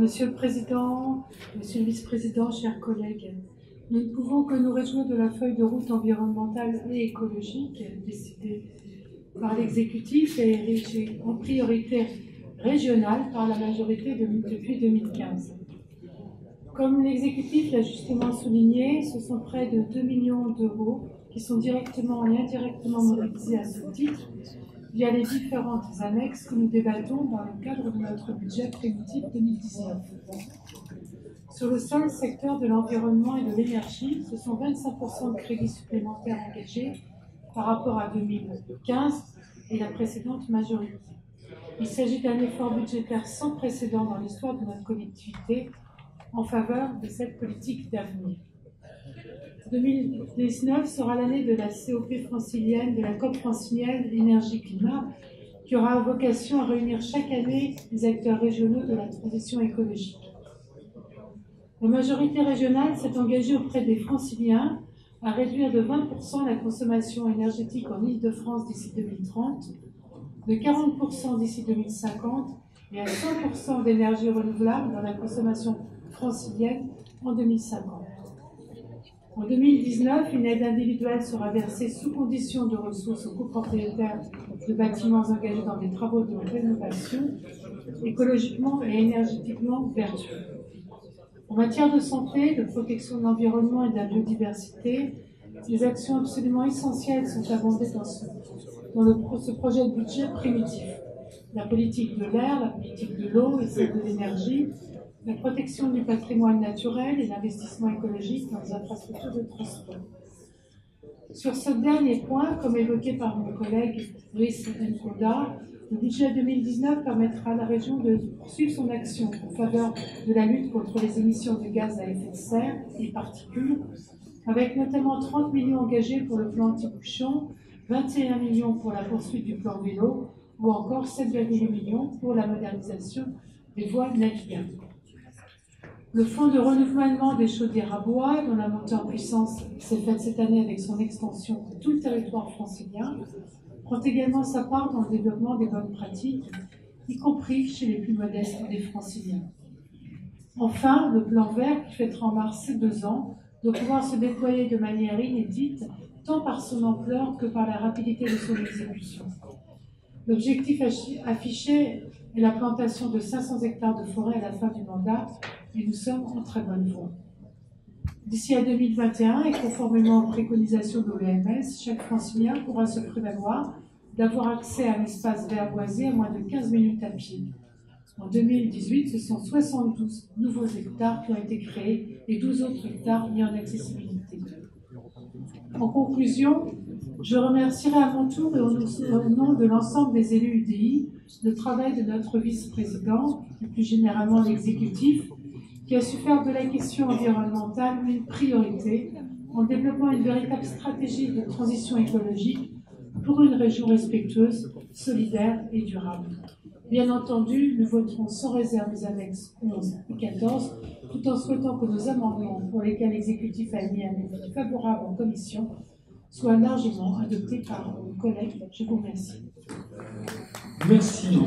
Monsieur le Président, Monsieur le Vice-président, chers collègues, nous ne pouvons que nous réjouir de la feuille de route environnementale et écologique décidée par l'exécutif et érigée en priorité régionale par la majorité depuis 2015. Comme l'exécutif l'a justement souligné, ce sont près de 2 millions d'euros qui sont directement et indirectement mobilisés à ce titre via les différentes annexes que nous débattons dans le cadre de notre budget préventif 2019. Sur le seul secteur de l'environnement et de l'énergie, ce sont 25% de crédits supplémentaires engagés par rapport à 2015 et la précédente majorité. Il s'agit d'un effort budgétaire sans précédent dans l'histoire de notre collectivité en faveur de cette politique d'avenir. 2019 sera l'année de la COP francilienne, de la COP francilienne énergie-climat, qui aura vocation à réunir chaque année les acteurs régionaux de la transition écologique. La majorité régionale s'est engagée auprès des franciliens à réduire de 20% la consommation énergétique en Île-de-France d'ici 2030, de 40% d'ici 2050 et à 100% d'énergie renouvelable dans la consommation francilienne en 2050. En 2019, une aide individuelle sera versée sous condition de ressources aux copropriétaires de bâtiments engagés dans des travaux de rénovation écologiquement et énergétiquement vertueux. En matière de santé, de protection de l'environnement et de la biodiversité, des actions absolument essentielles sont abondées dans ce projet de budget primitif. La politique de l'air, la politique de l'eau et celle de l'énergie, la protection du patrimoine naturel et l'investissement écologique dans les infrastructures de transport. Sur ce dernier point, comme évoqué par mon collègue Brice Nkoda, le budget 2019 permettra à la région de poursuivre son action en faveur de la lutte contre les émissions de gaz à effet de serre et particules, avec notamment 30 millions engagés pour le plan anti-bouchon, 21 millions pour la poursuite du plan vélo ou encore 7,8 millions pour la modernisation des voies navigables. Le fonds de renouvellement des chaudières à bois, dont la montée en puissance s'est faite cette année avec son extension pour tout le territoire francilien, prend également sa part dans le développement des bonnes pratiques, y compris chez les plus modestes des franciliens. Enfin, le plan vert, qui fêtera en mars ses 2 ans, doit pouvoir se déployer de manière inédite, tant par son ampleur que par la rapidité de son exécution. L'objectif affiché est la plantation de 500 hectares de forêt à la fin du mandat, et nous sommes en très bonne voie. D'ici à 2021, et conformément aux préconisations de l'OMS, chaque francilien pourra se prévaloir d'avoir accès à un espace vert boisé à moins de 15 minutes à pied. En 2018, ce sont 72 nouveaux hectares qui ont été créés et 12 autres hectares mis en accessibilité. En conclusion, je remercierai à mon tour et au nom de l'ensemble des élus UDI le travail de notre vice-président et plus généralement l'exécutif qui a su faire de la question environnementale une priorité en développant une véritable stratégie de transition écologique pour une région respectueuse, solidaire et durable. Bien entendu, nous voterons sans réserve les annexes 11 et 14, tout en souhaitant que nos amendements pour lesquels l'exécutif a émis un avis favorable en commission soient largement adoptés par nos collègues. Je vous remercie. Merci.